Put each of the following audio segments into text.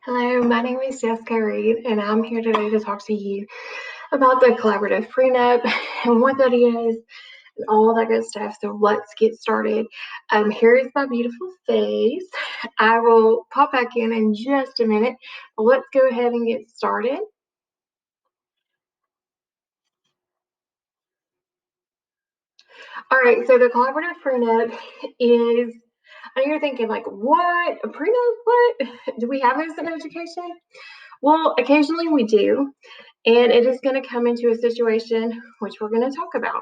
Hello, my name is Jessica Reed, and I'm here today to talk to you about the collaborative prenup and what that is and all that good stuff. So let's get started. Here is my beautiful face. I will pop back in just a minute. Let's go ahead and get started. All right, so the collaborative prenup is, I know you're thinking like, what? A prenup? What? Do we have this in education? Well, occasionally we do. And it is going to come into a situation which we're going to talk about.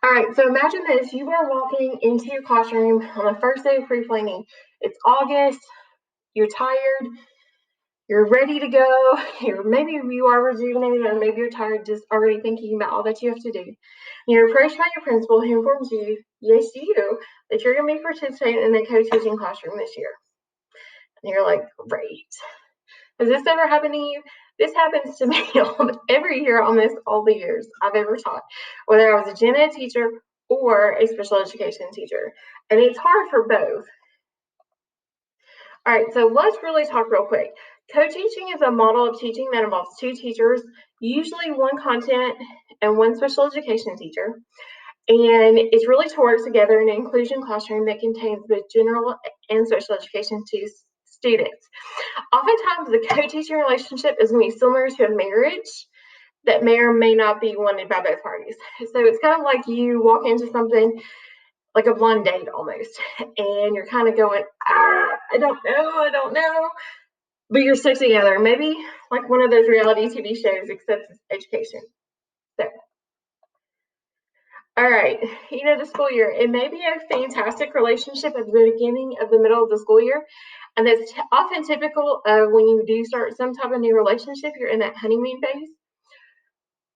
All right, so imagine this. You are walking into your classroom on the first day of pre-planning. It's August, you're tired, you're ready to go, maybe you are rejuvenated, or maybe you're tired just already thinking about all that you have to do. You're approached by your principal who informs you, yes, you, that you're going to be participating in the co-teaching classroom this year. And you're like, great. Has this ever happened to you? This happens to me every year, almost all the years I've ever taught, whether I was a gen ed teacher or a special education teacher. And it's hard for both. All right, so let's really talk real quick. Co-teaching is a model of teaching that involves two teachers, usually one content and one special education teacher. And it's really to work together in an inclusion classroom that contains both general and special education students. Oftentimes, the co-teaching relationship is going to be similar to a marriage that may or may not be wanted by both parties. So it's kind of like you walk into something like a blind date almost, and you're kind of going, I don't know, but you're stuck together. Maybe like one of those reality TV shows, except it's education. So, all right, the school year, it may be a fantastic relationship at the beginning of the middle of the school year. And that's often typical of when you do start some type of new relationship, you're in that honeymoon phase.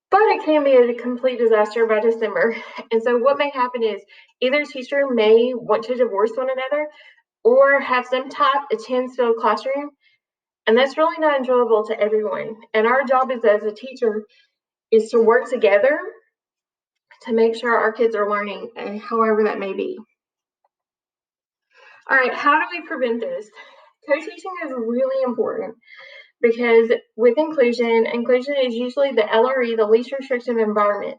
But it can be a complete disaster by December. And so what may happen is either teacher may want to divorce one another or have some type of tense-filled classroom. And that's really not enjoyable to everyone. And our job as a teacher is to work together to make sure our kids are learning, however that may be. All right, how do we prevent this? Co-teaching is really important because with inclusion is usually the LRE, the least restrictive environment.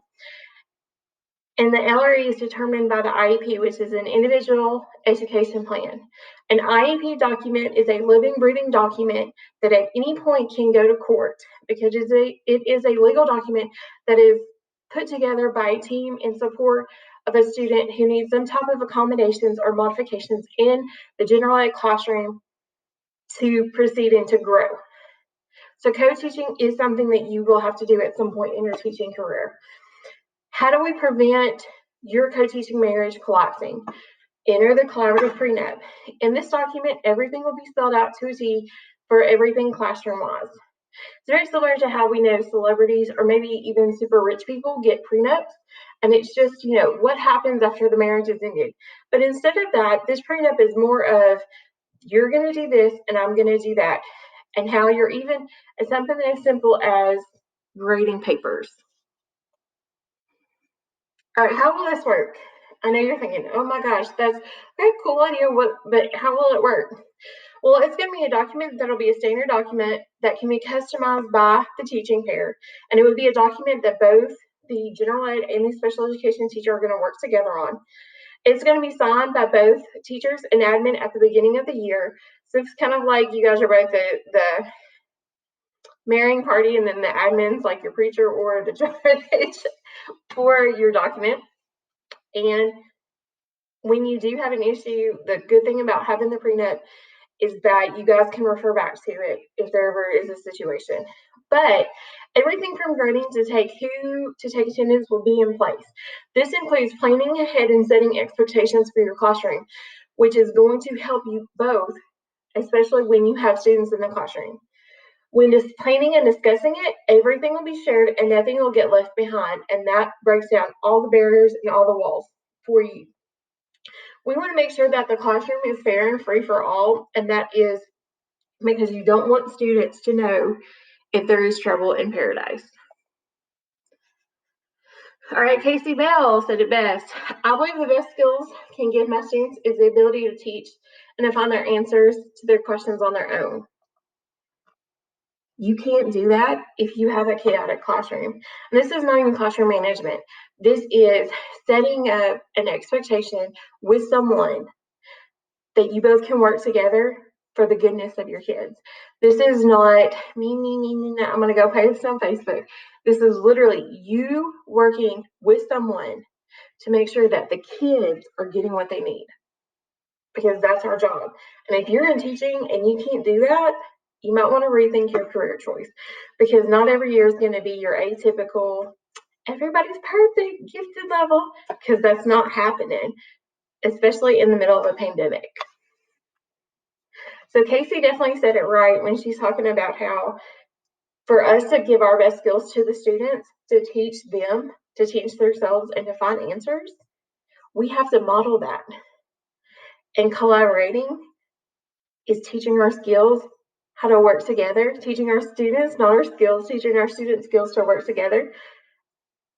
And the LRE is determined by the IEP, which is an individual education plan. An IEP document is a living, breathing document that at any point can go to court because it is a legal document that is put together by a team in support of a student who needs some type of accommodations or modifications in the general ed classroom to proceed and to grow. So co-teaching is something that you will have to do at some point in your teaching career. How do we prevent your co-teaching marriage collapsing? Enter the collaborative prenup. In this document, everything will be spelled out to a T for everything classroom-wise. It's very similar to how we know celebrities or maybe even super rich people get prenups. And it's just, what happens after the marriage is ended. But instead of that, this prenup is more of, you're going to do this and I'm going to do that. And how you're even, it's something as simple as grading papers. All right, how will this work? I know you're thinking, oh my gosh, that's a very cool idea, but how will it work? Well, it's going to be a document that'll be a standard document that can be customized by the teaching pair. And it would be a document that both the general ed and the special education teacher are going to work together on. It's going to be signed by both teachers and admin at the beginning of the year. So it's kind of like you guys are both the marrying party, and then the admin's like your preacher or the judge for your document. And when you do have an issue, the good thing about having the prenup is that you guys can refer back to it if there ever is a situation. But everything from grading to take attendance will be in place. This includes planning ahead and setting expectations for your classroom, which is going to help you both, especially when you have students in the classroom. When just planning and discussing it, everything will be shared and nothing will get left behind. And that breaks down all the barriers and all the walls for you. We want to make sure that the classroom is fair and free for all, and that is because you don't want students to know if there is trouble in paradise. All right, Casey Bell said it best. I believe the best skills can give my students is the ability to teach and to find their answers to their questions on their own. You can't do that if you have a chaotic classroom. And this is not even classroom management. This is setting up an expectation with someone that you both can work together for the goodness of your kids. This is not me, I'm going to go post on Facebook. This is literally you working with someone to make sure that the kids are getting what they need, because that's our job. And if you're in teaching and you can't do that, you might want to rethink your career choice, because not every year is going to be your atypical, everybody's perfect, gifted level, because that's not happening, especially in the middle of a pandemic. So Casey definitely said it right when she's talking about how for us to give our best skills to the students, to teach them, to teach themselves, and to find answers, we have to model that. And collaborating is teaching our skills how to work together, teaching our students, not our skills, teaching our students skills to work together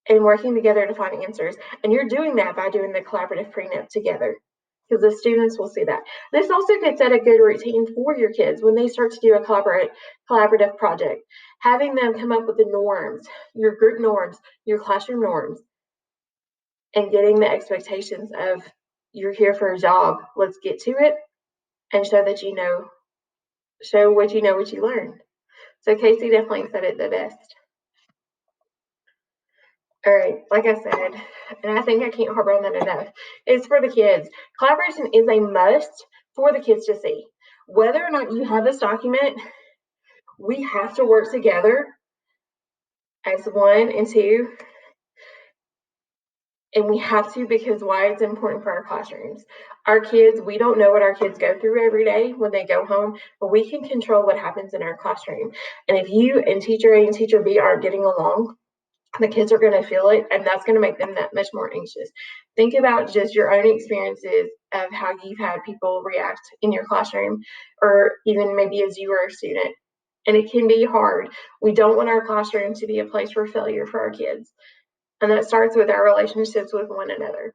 and working together to find answers. And you're doing that by doing the collaborative prenup together, because the students will see that. This also could set a good routine for your kids when they start to do a collaborative project, having them come up with the norms, your group norms, your classroom norms, and getting the expectations of you're here for a job, let's get to it, and show that you know, show what you know, what you learned. So Casey definitely said it the best. All right, like I said, and I think I can't harp on that enough, it's for the kids. Collaboration is a must for the kids to see. Whether or not you have this document, we have to work together as one and two, and we have to, because why it's important for our classrooms. Our kids, we don't know what our kids go through every day when they go home, but we can control what happens in our classroom. And if you and teacher A and teacher B aren't getting along, the kids are going to feel it, and that's going to make them that much more anxious. Think about just your own experiences of how you've had people react in your classroom, or even maybe as you were a student. And it can be hard. We don't want our classroom to be a place for failure for our kids. And that starts with our relationships with one another.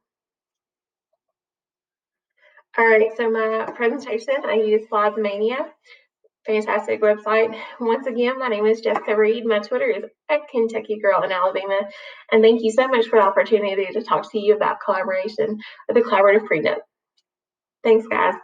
All right, so my presentation, I use Slides-Mania. Fantastic website. Once again, my name is Jessica Reed. My Twitter is at Kentucky Girl in Alabama. And thank you so much for the opportunity to talk to you about collaboration with the collaborative prenup. Thanks, guys.